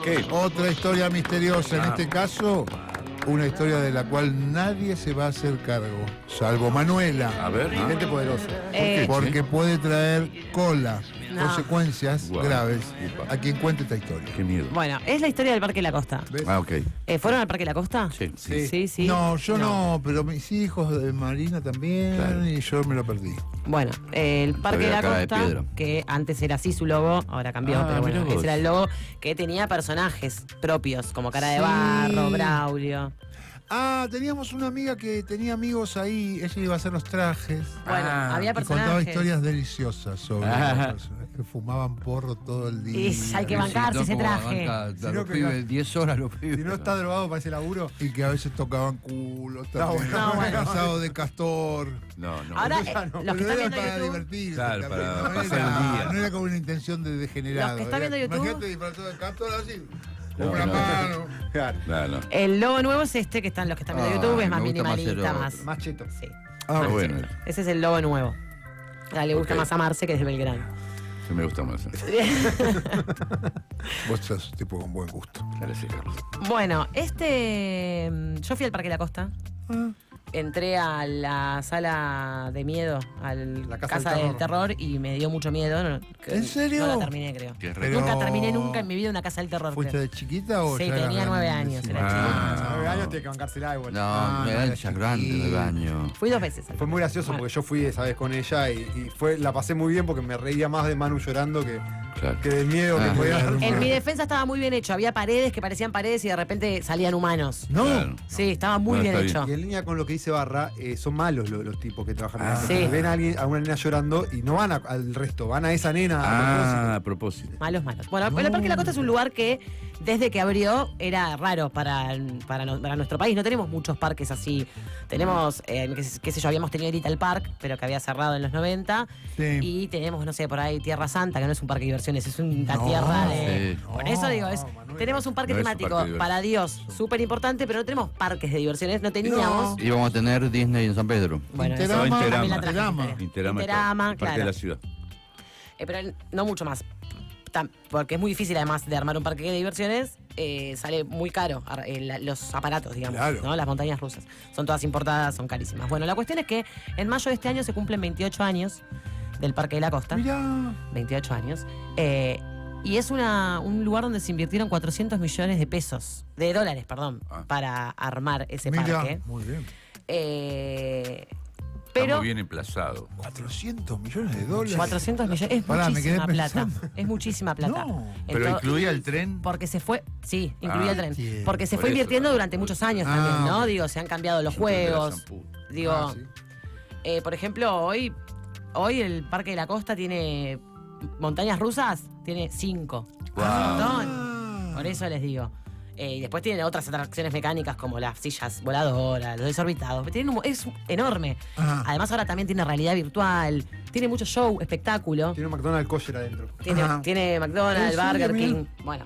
¿Qué? Otra historia misteriosa. En este caso, una historia de la cual nadie se va a hacer cargo, salvo Manuela. A ver. Gente poderosa. Porque puede traer cola, No. consecuencias Guau. graves Upa. a quien cuente esta historia. Qué miedo. Bueno, es la historia del Parque La Costa. ¿Ves? Ah, ok. ¿Fueron al Parque La Costa? Sí. Sí, sí. No, yo no, pero mis hijos de Marina también, Claro. y yo me lo perdí. Bueno, el Parque de la Cara de Costa, piedra. que antes era así su logo, ahora cambió, Ah, pero bueno, mirá vos. ese era el logo, que tenía personajes propios, como Cara de Sí. Barro, Braulio. Ah, teníamos una amiga que tenía amigos ahí, ella iba a hacer los trajes. Bueno, había Y contaba personajes. historias deliciosas sobre los personajes que fumaban porro todo el día. Y hay que bancarse ese traje. Los pibes, 10 horas los pibes. Si no está drogado para ese laburo. Y que a veces tocaban culos también. No, bueno. Asado de castor. No, no. Ahora, ya no. los que Pero están era viendo para YouTube, divertirse. Claro, también, para no pasar era, el día. No era como una intención de degenerado. Los que están era, viendo YouTube- Imagínate disfrazado de castor así. Con No, una no. mano. Claro. Claro. el logo nuevo es este que están los que están viendo Ah, YouTube, es me más gusta más el minimalista, otro. más. Más cheto. Sí. Ah, Está bueno. Ese es el logo nuevo. Le gusta Ok. más a Marce que es de Belgrano. Sí, me gusta más. Vos sos un tipo con buen gusto. Gracias, Carlos. Bueno, yo fui al Parque La Costa. Entré a la sala de miedo, a La la Casa casa del del terror, y me dio mucho miedo. ¿En serio? No la terminé, creo. Qué Pero- Nunca terminé nunca en mi vida una casa del terror. ¿Fuiste creo. de chiquita o Sí, ya eras tenía 9 grande? años, Sí. era Ah. 9 años tiene que bancársela igual. No, Ah, me no, dan era ya grande chiquito. de baño. Fui 2 veces. Fue muy gracioso Bueno. porque yo fui esa vez con ella y la pasé muy bien porque me reía más de Manu llorando Claro. que del miedo que Ah. podía dar. En mi defensa estaba muy bien hecho. Había paredes que parecían paredes y de repente salían humanos. No. Claro. Sí, estaba muy Bueno, bien está hecho. Y en línea con lo que dice Barra, son malos los tipos que trabajan en la Sí. casa. Ven a una nena llorando y no van al resto, van a esa nena Ah, a a propósito. Malos. Bueno, el Parque de la Costa es un lugar que desde que abrió era raro para nuestro país. No tenemos muchos parques así. Tenemos, qué sé yo, habíamos tenido Little Park, pero que había cerrado en los 90. Sí. Y tenemos, no sé, por ahí Tierra Santa, que no es un parque de diversiones, es una No, tierra de... sí. Por eso digo, Manuel. tenemos un parque No es un temático parque de para Dios, súper importante, pero no tenemos parques de diversiones, no teníamos. Y vamos a tener Disney en San Pedro. Bueno, eso Interama, también la Interama. trajiste. Interama, Interama, Parque de claro. la ciudad. Pero no mucho más. Porque es muy difícil, además de armar un parque de diversiones, sale muy caro los aparatos, digamos, Claro. ¿no? Las montañas rusas. Son todas importadas, son carísimas. Bueno, la cuestión es que en mayo de este año se cumplen 28 años del Parque de la Costa. Mirá. 28 años. Y es un lugar donde se invirtieron 400 millones de pesos, de dólares, perdón, Ah. para armar ese Mirá. parque. Muy bien. Está Pero muy bien emplazado. 400 millones de dólares. 400 millones es Pará, me quedé muchísima plata. pensando. Es muchísima plata. No. Pero incluía el tren. Porque se fue, sí, incluía el tren. entiendo. Porque se Por fue eso, invirtiendo claro. durante muchos años Ah, también, ¿no? ok. Digo, se han cambiado los Yo creo que juegos. era Shampoo. Digo, Ah, sí. por ejemplo, hoy el Parque de la Costa tiene montañas rusas, tiene 5. Wow. Un montón. Ah. Por eso les digo. Y después tienen otras atracciones mecánicas como las sillas voladoras, los desorbitados. Es enorme. Ajá. Además ahora también tiene realidad virtual, tiene mucho show, espectáculo. Tiene un McDonald's kosher adentro. Ajá. Tiene McDonald's, ¿En serio? Burger King. Mirá. Bueno.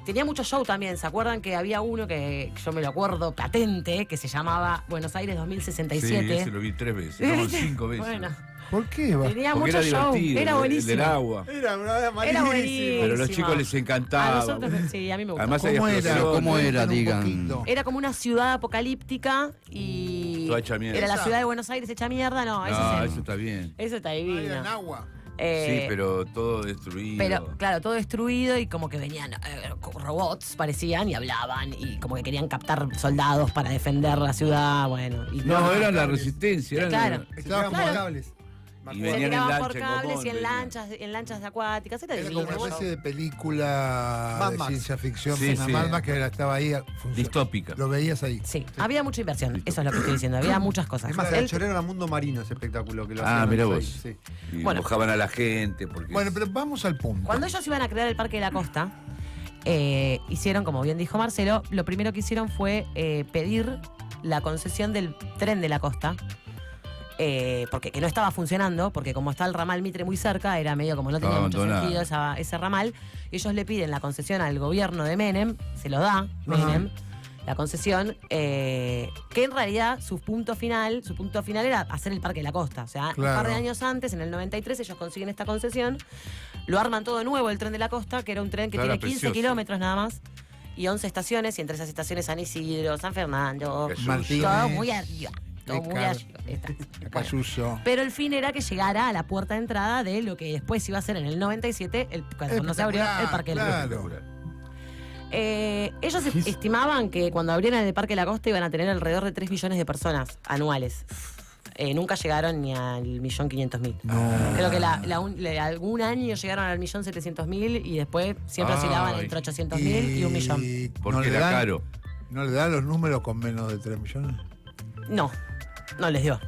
Tenía mucho show también. ¿Se acuerdan que había uno que yo me lo acuerdo patente, que se llamaba Buenos Aires Sí, 2067? ese lo vi 3 veces. No, 5 veces. Bueno, ¿Por qué? Va? tenía Porque mucho era show. divertido. Era el buenísimo. del agua. Era una Era buenísimo. Pero a los chicos les encantaba. A nosotros, sí, a mí me gustaba. Además hay ¿Cómo era? explosiones. ¿Cómo era, Cuéntanos un digan? poquito. Era como una ciudad apocalíptica y. Toda hecha mierda. Era la ¿Esa? ciudad de Buenos Aires hecha mierda, no, eso No, es eso está bien. eso está Ah, era en divino. agua. Eh, Sí, pero todo destruido. Pero, claro, todo destruido y como que venían robots, parecían y hablaban y como que querían captar soldados para defender la ciudad, bueno. Y No, eran la resistencia. Eran Claro. Estaban Claro. por cables. Y se venían en tiraban lancha, por en cables Gomón, y en venían. lanchas acuáticas. Era Era divino. como una especie de película Mad de Max. ciencia ficción. Sí, una sí. Mad Max que estaba ahí. Distópica. Lo veías ahí. Sí, había mucha inversión, eso es lo que estoy diciendo, había muchas cosas. Es más, Él- el chorero era Mundo Marino ese espectáculo que lo Ah, hacían mirá ahí, vos. sí. Y Bueno. mojaban a la gente. Porque Bueno, pero vamos al punto. Cuando ellos iban a crear el Parque de la Costa, hicieron, como bien dijo Marcelo, lo primero que hicieron fue pedir la concesión del tren de la costa. Porque que no estaba funcionando, porque como está el ramal Mitre muy cerca, era medio como no tenía Estaba mucho abandonado. sentido ese ramal. Ellos le piden la concesión al gobierno de Menem, se lo da Menem, la concesión, que en realidad su punto final era hacer el Parque de la Costa. O sea, un par de años antes, en el 93, ellos consiguen esta concesión, lo arman todo nuevo, el tren de la costa, que era un tren que tiene 15 kilómetros nada más, y 11 estaciones, y entre esas estaciones San Isidro, San Fernando, Martínez, todo muy arriba. Todo muy Ecar, arriba. Bueno, Cayuso. pero el fin era que llegara a la puerta de entrada de lo que después iba a ser en el 97, cuando se abrió el Parque de la Costa. Claro. Ellos estimaban que cuando abrieran el Parque de la Costa iban a tener alrededor de 3 millones de personas anuales. Nunca llegaron ni al 1.500.000. No. Creo que algún año llegaron al 1.700.000 y después siempre oscilaban entre 800.000 y 1 millón. Porque era caro. ¿No le dan los números con menos de 3 millones? No les dio.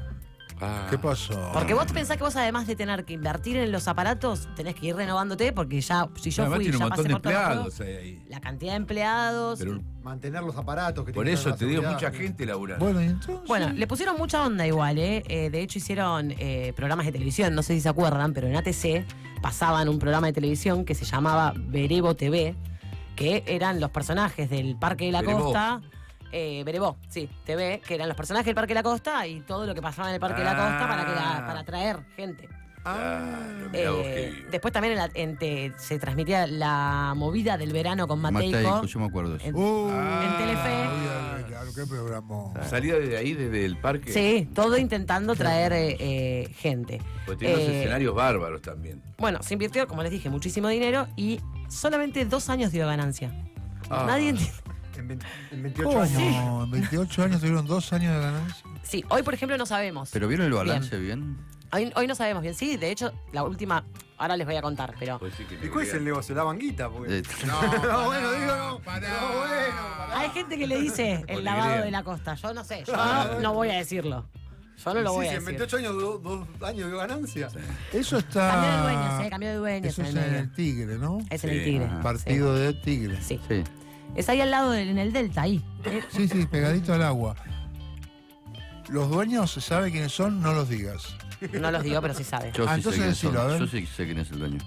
¿Qué pasó? Porque vos pensás que vos, además de tener que invertir en los aparatos, tenés que ir renovándote, porque ya, si yo Además fui, tiene ya un montón pasé de por todo el empleados juego, ahí. la cantidad de empleados. Pero Mantener los aparatos que por tienen eso la te digo, seguridad. mucha gente laburando. Bueno, ¿y entonces? Bueno, le pusieron mucha onda igual, ¿eh? De hecho, hicieron programas de televisión, no sé si se acuerdan, pero en ATC pasaban un programa de televisión que se llamaba Verevo TV, que eran los personajes del Parque de la Verebó. Costa. Verebó, sí, TV, que eran los personajes del Parque de la Costa y todo lo que pasaba en el Parque de la Costa para atraer gente. Claro, mirá vos qué vivo. Después también se transmitía la movida del verano con Mateico. Yo me acuerdo de eso. En Telefe. Claro, qué programa. Salía desde ahí, desde el parque. Sí, todo intentando traer gente. Pues tiene unos escenarios bárbaros también. Bueno, se invirtió, como les dije, muchísimo dinero y solamente 2 años dio ganancia. Ah. Nadie entiende. En 28 ¿Cómo? años. En 28 años tuvieron 2 años de ganancia. Sí, hoy por ejemplo no sabemos. ¿Pero vieron el balance bien? Hoy no sabemos bien. Sí, de hecho, la última, ahora les voy a contar, pero Pues sí que ¿Y cuál es el negocio? ¿La banguita? Porque... No, bueno, digo, no. pará. No, bueno, pará. hay gente que le dice el Porque lavado crean. de la costa. Yo no sé, yo no voy a decirlo. Yo no lo voy a Sí, en decir. 28 años, 2 años de ganancia. Eso está. Cambió de dueños, cambió de dueños. Eso es en el en medio. el Tigre, ¿no? Es en el Sí. Tigre. Partido de Tigre. Sí. Sí. Es ahí al lado, en el Delta, ahí. Sí, sí, pegadito al agua. Los dueños, ¿se sabe quiénes son? No los digas. No los digo, pero sí sabe. Yo sí sé entonces quiénes son. decilo, a ver. Yo sí sé quién es el dueño.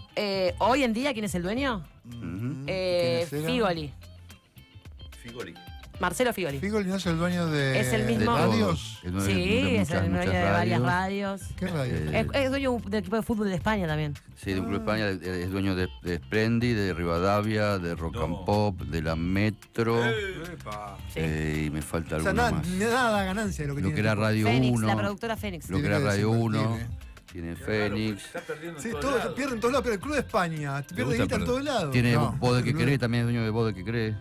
Hoy en día, ¿quién es el dueño? Ujú. ¿Quiénes eran? Figoli. Figoli. Marcelo Figoli. Figoli no es el dueño de. Es el De mismo. todo. radios. El dueño Sí, de es el dueño muchas de varias radios. radios. ¿Qué radio? Es dueño del equipo de fútbol de España también. Sí, de un club de España, es dueño de Splendid, de Rivadavia, de Rock and No. Pop, de la Metro, Epa. Sí. y me falta O sea, alguno nada, más. nada ganancia de lo que Lo tiene. que era el tipo. Radio Fénix, 1, la productora Fénix. lo que Tiene era que Radio desinvertir, 1, ¿eh? tiene Fénix, Está perdiendo Sí, en todos todo, lados. pierde en todos lados, pero el Club de España pierde gusta guita en perder. todos lados. tiene No, Bode que el cree, también es dueño de Bode que cree.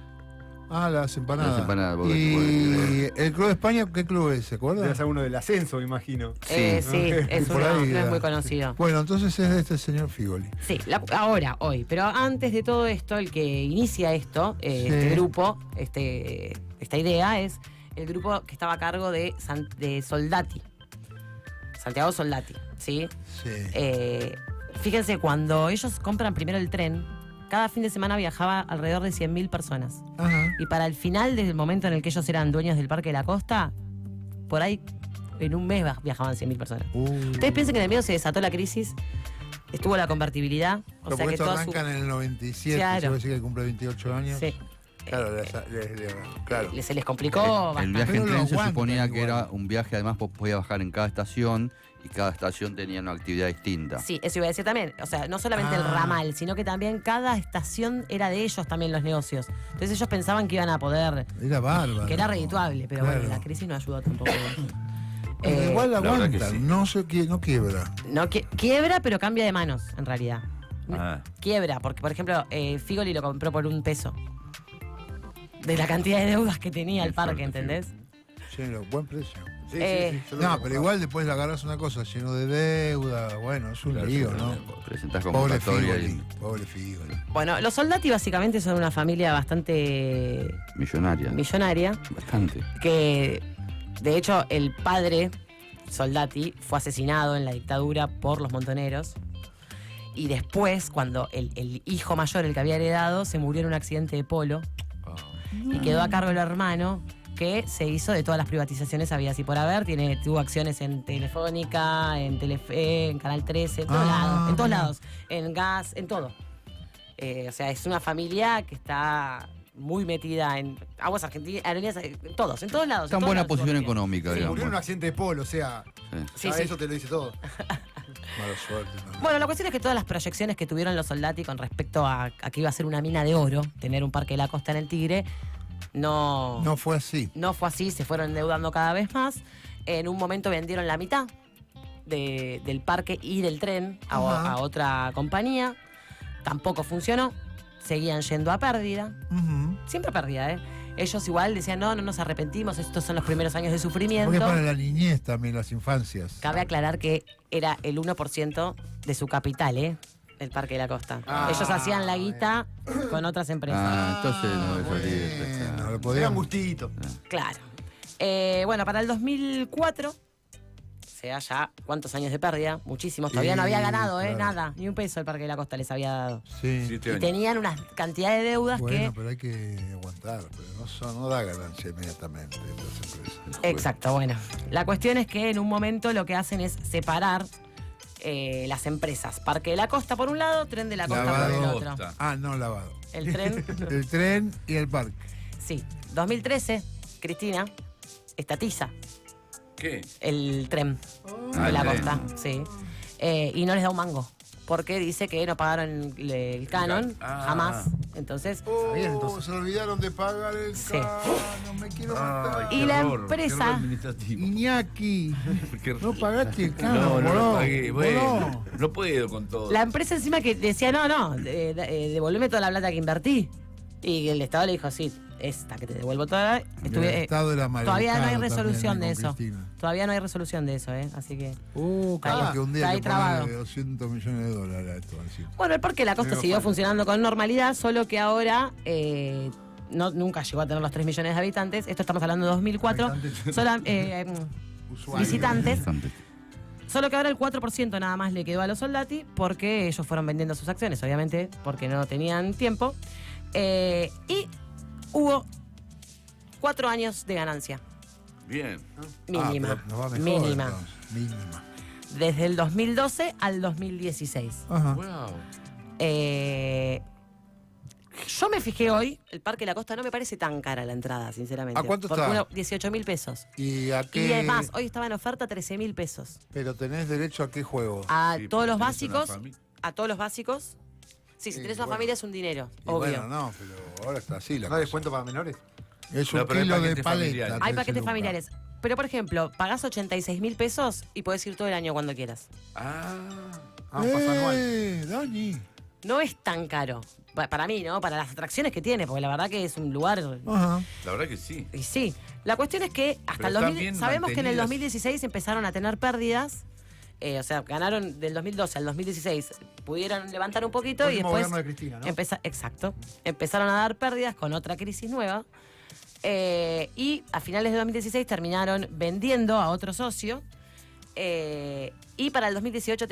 Ah, las empanadas. Las empanadas, vos Y el Club de España, ¿qué club es? ¿Se acuerda? Debe ser uno del ascenso, me imagino. Sí, Sí. es Por uno, ahí, no es ya. muy conocido. Bueno, entonces es de este señor Figoli. Sí, hoy. Pero antes de todo esto, el que inicia esto, este grupo, esta idea, es el grupo que estaba a cargo de Soldati. Santiago Soldati, ¿sí? Sí. Fíjense, cuando ellos compran primero el tren, cada fin de semana viajaba alrededor de 100.000 personas. Ajá. Y para el final del momento en el que ellos eran dueños del Parque de la Costa, por ahí en un mes viajaban 100.000 personas. Ustedes piensan que en el medio se desató la crisis, estuvo la convertibilidad, o Pero sea porque que esto toda arrancan en el 97, Claro. se va a decir que cumple 28 años. Sí. Claro, claro. Se les complicó El bastante. viaje en Pero lo tren se aguantan suponía que igual. era un viaje, además vos podías bajar en cada estación y cada estación tenía una actividad distinta. Sí, eso iba a decir también. O sea, no solamente el Ah. ramal, sino que también cada estación era de ellos también los negocios. Entonces ellos pensaban que iban a poder, Era bárbaro. que era redituable, pero Claro. bueno, la crisis no ayudó tampoco. Pero igual la verdad que aguantan, sí. no quiebra. No, quiebra, pero cambia de manos, en realidad. Ah. Quiebra, porque por ejemplo, Figoli lo compró por $1. De la cantidad de deudas que tenía el Qué parque, suerte, ¿entendés? Sí, buen precio. Sí, yo lo No, conozco. pero igual después le agarras una cosa lleno de deuda. Bueno, es un Claro, lío, sí, ¿no? Presentás Pobre convocatoria Figoli. y Pobre Figoli. Bueno, los Soldati básicamente son una familia bastante millonaria. millonaria, Bastante. que de hecho el padre Soldati fue asesinado en la dictadura por los montoneros. Y después, cuando el hijo mayor, el que había heredado, se murió en un accidente de polo y quedó a cargo el hermano, que se hizo de todas las privatizaciones habidas y por haber. Tuvo acciones en Telefónica, en Telefe, en Canal 13, en todos lados, mira. en Gas, en todo. O sea, es una familia que está muy metida en aguas argentinas, en todos lados. Está en buena posición económica, Se digamos. murió en un accidente de polo, o sea, Sí. ya Sí. eso te lo dice todo. Mala suerte. No. Bueno, la cuestión es que todas las proyecciones que tuvieron los Soldati con respecto a que iba a ser una mina de oro, tener un parque de la costa en el Tigre, no No fue así. fue así, se fueron endeudando cada vez más. En un momento vendieron la mitad del parque y del tren Ajá. a otra compañía. Tampoco funcionó, seguían yendo a pérdida, Ujú. siempre pérdida, ¿eh? Ellos igual decían, no nos arrepentimos, estos son los primeros años de Porque sufrimiento. para la niñez también, las infancias. Cabe aclarar que era el 1% de su capital, ¿eh? El Parque de la Costa. Ah, Ellos hacían la guita con otras empresas. Entonces no debe salir. Bueno, lo Era podían un gustito. Claro. Bueno, para el 2004, o sea, ya cuántos años de pérdida, muchísimos. Todavía no había ganado, claro. nada, ni un peso el Parque de la Costa les había dado. Sí. 7 Y años. tenían una cantidad de deudas Bueno, que... pero hay que aguantar. Pero no da ganancia inmediatamente las empresas. Exacto, bueno. La cuestión es que en un momento lo que hacen es separar las empresas. Parque de la Costa por un lado, Tren de la Costa por el Lavado. otro. Costa. Ah, no lavado. El tren, El tren y el parque. sí. 2013, Cristina estatiza ¿Qué? el tren Ah, de la el tren. Costa, sí. Y no les da un mango. Porque dice que no pagaron el canon, Ah. jamás. Entonces, bien, entonces. Se olvidaron de pagar el Sí. canon, me quiero matar. Y la empresa- qué error administrativo. Iñaki, Qué- no pagaste el canon, No, no boludo, lo pagué. Bueno, boludo. no puedo con todo. la empresa encima que decía, no, devolveme toda la plata que invertí. Y el Estado le dijo, sí, esta que te devuelvo toda. El Estado era todavía no hay maleducado resolución también, de con eso. Cristina. Todavía no hay resolución de eso, ¿eh? Así que... Capaz que un día está hay ahí que trabado. ponerle 200 millones de dólares a esto. Así. Bueno, el Parque de la Costa Pero siguió falta. funcionando con normalidad, solo que ahora nunca llegó a tener los 3 millones de habitantes. Esto estamos hablando de 2004. Habitantes. Usuarios. Visitantes. Bastante. Solo que ahora el 4% nada más le quedó a los Soldati porque ellos fueron vendiendo sus acciones, obviamente, porque no tenían tiempo. Y hubo 4 años de ganancia Bien. mínima. pero nos va mejor, Mínima. entonces. Mínima. Desde el 2012 al 2016. Ajá. Wow. Yo me fijé hoy, el Parque de la Costa no me parece tan cara la entrada, sinceramente. ¿A cuánto Porque está? 18.000 pesos. ¿Y a Y qué? es más, hoy estaba en oferta 13.000 pesos. Pero tenés derecho a qué juego. A Sí, todos pero los tenés una básicos, familia. a todos los básicos. Sí, si Sí, tenés una bueno. familia es un dinero, Y obvio. bueno, no, pero ahora está así la ¿No hay cosa. descuento para menores? Es No, un pero hay kilo de paquetes paleta. familiares. Hay 13 paquetes lucas. familiares. Pero, por ejemplo, pagás 86.000 pesos y podés ir todo el año cuando quieras. Ah. Ah, un paso anual. Dani. No es tan caro. Para mí, ¿no? Para las atracciones que tiene, porque la verdad que es un lugar... Ajá. La verdad que sí. Y sí, la cuestión es que hasta Pero el están 2000, bien sabemos que en el mantenidas. 2016 empezaron a tener pérdidas, o sea, ganaron del 2012 al 2016, pudieron levantar un poquito y Último después gobierno de Cristina, ¿no? exacto, empezaron a dar pérdidas con otra crisis nueva y a finales de 2016 terminaron vendiendo a otro socio y para el 2018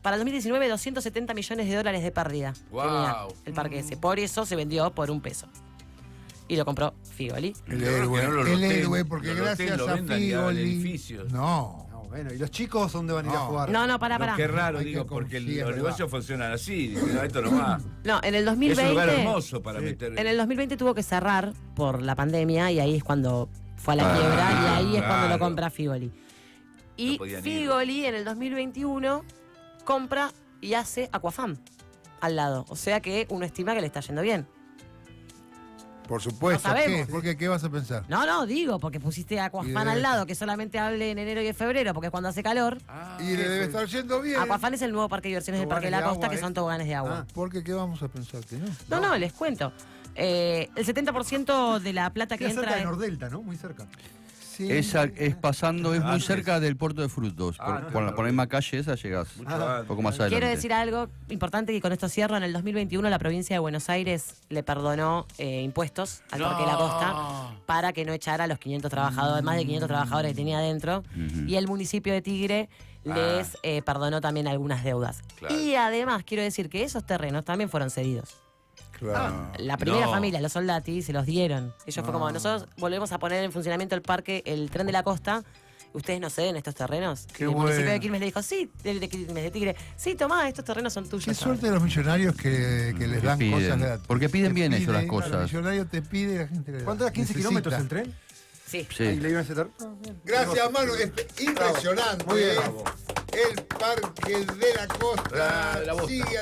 para el 2019 270 millones de dólares de pérdida Guau. tenía el parque ese, por eso se vendió por $1 y lo compró Figoli. El Claro héroe, que no lo el roten, héroe, porque lo roten, gracias lo a vendan y hagan Figoli. edificios. No. No, bueno, ¿y los chicos dónde van a ir a No. jugar? No, para. No, qué raro, Hay que digo, porque confiar, los ¿verdad? negocios funcionan así. Dicen, no, esto no va. No, en el Es un lugar 2020... hermoso para meter. En el 2020 tuvo que cerrar por la pandemia y ahí es cuando fue a la Ah, quiebra y ahí es cuando lo claro. compra Figoli. Y No podían ir. Figoli en el 2021 compra y hace Aquafam al lado. O sea que uno estima que le está yendo bien. Por supuesto. No sabemos. ¿Qué? Porque ¿qué vas a pensar? No, digo, porque pusiste Aquafam Y de- al lado, que solamente hable en enero y en febrero, porque es cuando hace calor. Ah, Y le debe estar yendo bien. Aquafam es el nuevo parque de diversiones del Parque de la Toboganes de Costa, agua, que son toboganes de agua. Ah. Porque ¿qué vamos a pensar que no? No, les cuento. El 70% de la plata que Queda cerca entra... de Nordelta, ¿no? Muy cerca. Sí. Es pasando, es muy Antes. cerca del puerto de frutos. Por la misma calle esa llegás. mucho Ah. antes. Un poco más adelante. Quiero decir algo importante y con esto cierro. En el 2021 la provincia de Buenos Aires le perdonó impuestos al Parque de la Costa para que no echara a los 500 trabajadores, más de 500 trabajadores que tenía adentro. Ujú. Y el municipio de Tigre les perdonó también algunas deudas. Claro. Y además quiero decir que esos terrenos también fueron cedidos. Claro. La primera No. familia, los Soldati, se los dieron. Ellos fue como, nosotros volvemos a poner en funcionamiento el parque, el Tren de la Costa, ¿Ustedes no ceden estos terrenos? Qué y el municipio bueno. de Quilmes le dijo, sí, de Quilmes, de Tigre, sí, tomá, estos terrenos son tuyos. Qué suerte de los millonarios que les Que dan piden. cosas gratis. Porque piden Te bien ellos las piden, cosas. El millonario te pide y la gente le da. ¿Cuánto era? ¿15 Necesita. kilómetros en tren? Sí. Sí. Y le iban a hacer. Gracias, Manu. Es impresionante. Muy bien. El Parque de la Costa La bosta. sigue